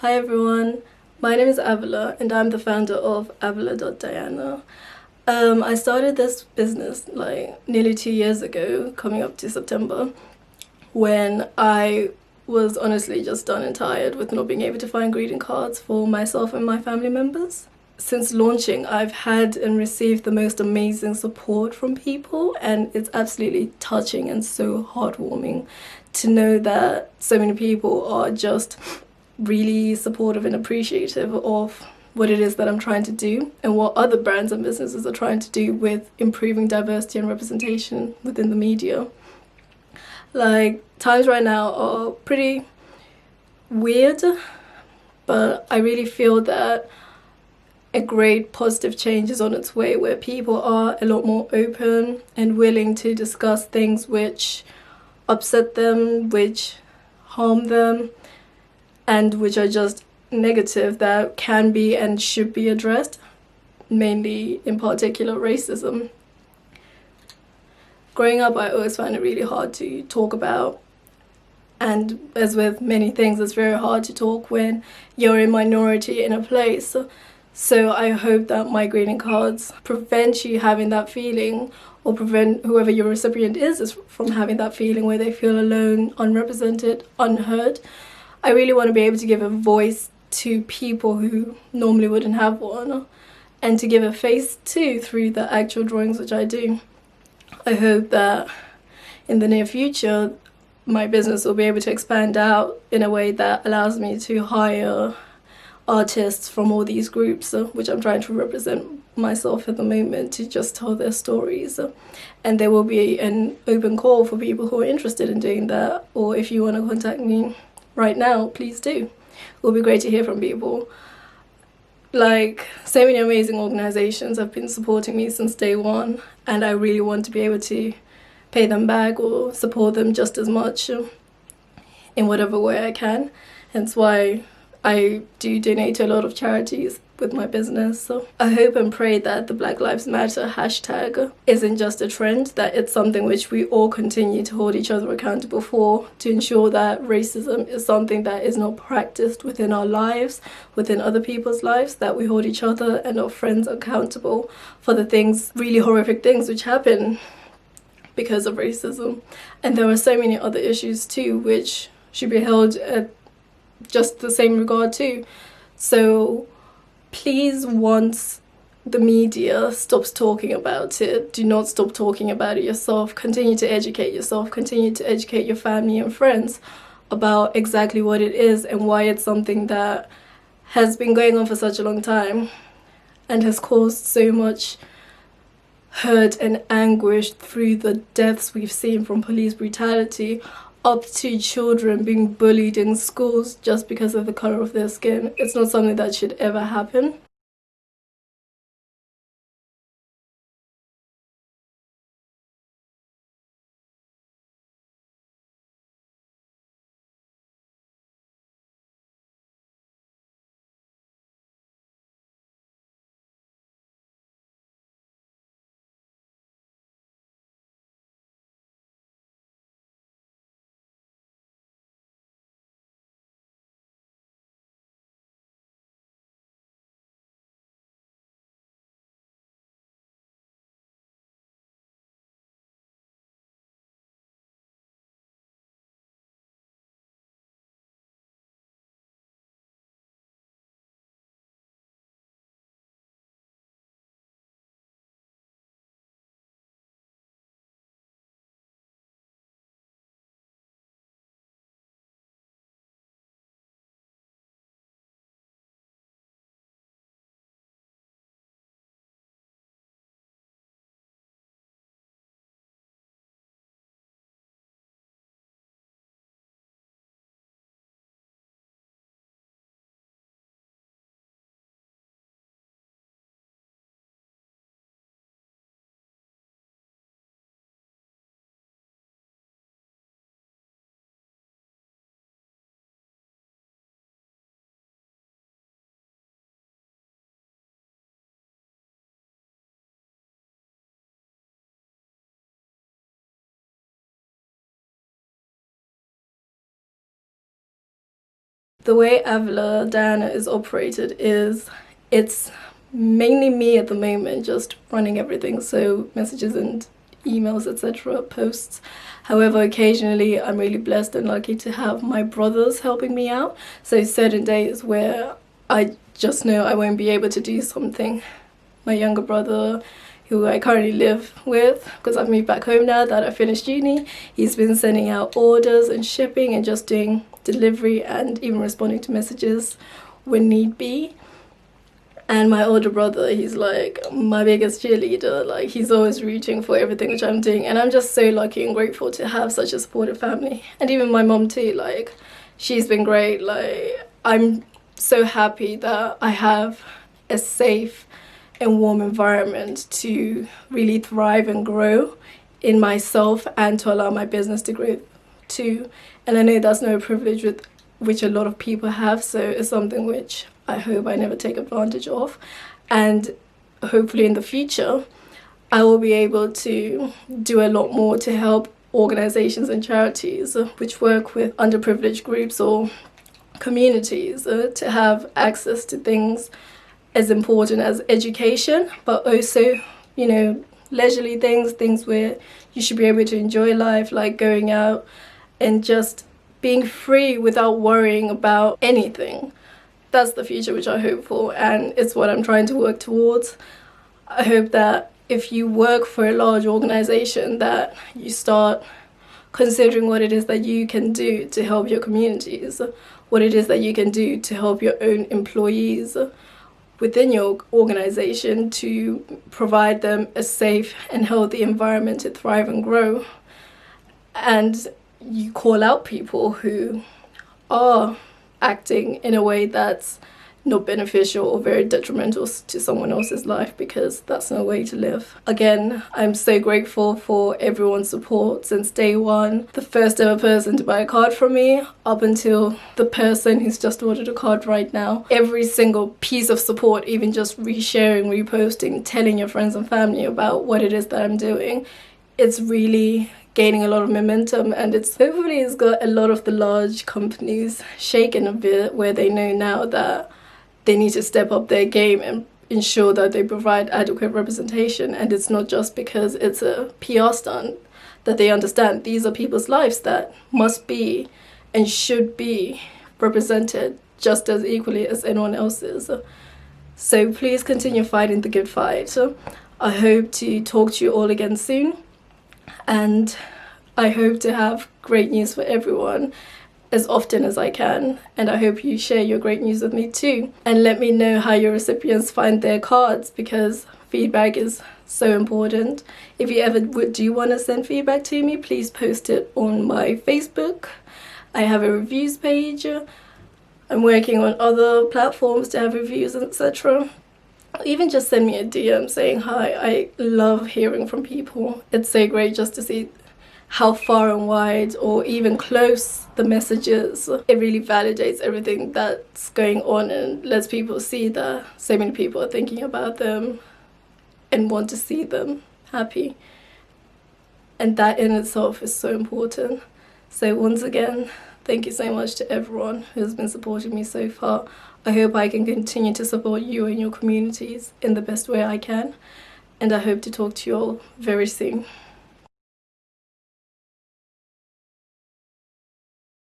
Hi everyone, my name is Avila and I'm the founder of avila.diana. I started this business like nearly 2 years ago, coming up to September, when I was honestly just done and tired with not being able to find greeting cards for myself and my family members. Since launching, I've had and received the most amazing support from people, and it's absolutely touching and so heartwarming to know that so many people are just really supportive and appreciative of what it is that I'm trying to do and what other brands and businesses are trying to do with improving diversity and representation within the media. Like, times right now are pretty weird, but I really feel that a great positive change is on its way, where people are a lot more open and willing to discuss things which upset them, which harm them, and which are just negative, that can be and should be addressed, mainly in particular racism. Growing up, I always found it really hard to talk about, and as with many things, it's very hard to talk when you're a minority in a place. So I hope that my greeting cards prevent you having that feeling, or prevent whoever your recipient is from having that feeling where they feel alone, unrepresented, unheard. I really want to be able to give a voice to people who normally wouldn't have one, and to give a face to through the actual drawings which I do. I hope that in the near future my business will be able to expand out in a way that allows me to hire artists from all these groups, which I'm trying to represent myself at the moment, to just tell their stories. And there will be an open call for people who are interested in doing that, or if you want to contact me right now, please do. It will be great to hear from people. Like, so many amazing organizations have been supporting me since day one, and I really want to be able to pay them back or support them just as much in whatever way I can. Hence why I do donate to a lot of charities with my business. So I hope and pray that the Black Lives Matter hashtag isn't just a trend, that it's something which we all continue to hold each other accountable for, to ensure that racism is something that is not practiced within our lives, within other people's lives, that we hold each other and our friends accountable for the things, really horrific things, which happen because of racism. And there are so many other issues too which should be held at just the same regard too. So please, once the media stops talking about it, do not stop talking about it yourself. Continue to educate yourself, continue to educate your family and friends about exactly what it is and why it's something that has been going on for such a long time and has caused so much hurt and anguish through the deaths we've seen from police brutality, up to children being bullied in schools just because of the color of their skin. It's not something that should ever happen. The way avila.diana is operated is it's mainly me at the moment just running everything, so messages and emails, etc., posts. However, occasionally I'm really blessed and lucky to have my brothers helping me out. So certain days where I just know I won't be able to do something, my younger brother, who I currently live with because I've moved back home now that I finished uni, he's been sending out orders and shipping and just doing delivery and even responding to messages when need be. And my older brother, he's like my biggest cheerleader. Like, he's always rooting for everything which I'm doing, and I'm just so lucky and grateful to have such a supportive family. And even my mom too, like, she's been great. Like, I'm so happy that I have a safe and warm environment to really thrive and grow in myself and to allow my business to grow too. And I know that's no privilege with which a lot of people have, so it's something which I hope I never take advantage of. And hopefully in the future I will be able to do a lot more to help organizations and charities which work with underprivileged groups or communities to have access to things as important as education, but also, you know, leisurely things where you should be able to enjoy life, like going out and just being free without worrying about anything. That's the future which I hope for, and it's what I'm trying to work towards. I hope that if you work for a large organization, that you start considering what it is that you can do to help your communities, what it is that you can do to help your own employees within your organization, to provide them a safe and healthy environment to thrive and grow. And you call out people who are acting in a way that's not beneficial or very detrimental to someone else's life, because that's no way to live. Again, I'm so grateful for everyone's support since day one. The first ever person to buy a card from me up until the person who's just ordered a card right now. Every single piece of support, even just resharing, reposting, telling your friends and family about what it is that I'm doing, it's really gaining a lot of momentum, and hopefully it's got a lot of the large companies shaken a bit, where they know now that they need to step up their game and ensure that they provide adequate representation. And it's not just because it's a PR stunt, that they understand these are people's lives that must be and should be represented just as equally as anyone else's. So please continue fighting the good fight. I hope to talk to you all again soon, and I hope to have great news for everyone as often as I can, and I hope you share your great news with me too, and let me know how your recipients find their cards, because feedback is so important. If you ever do want to send feedback to me, please post it on my Facebook. I have a reviews page. I'm working on other platforms to have reviews, etc. Even just send me a DM saying hi. I love hearing from people. It's so great just to see how far and wide or even close the message is. It really validates everything that's going on and lets people see that so many people are thinking about them and want to see them happy. And that in itself is so important. So once again, thank you so much to everyone who has been supporting me so far. I hope I can continue to support you and your communities in the best way I can. And I hope to talk to you all very soon.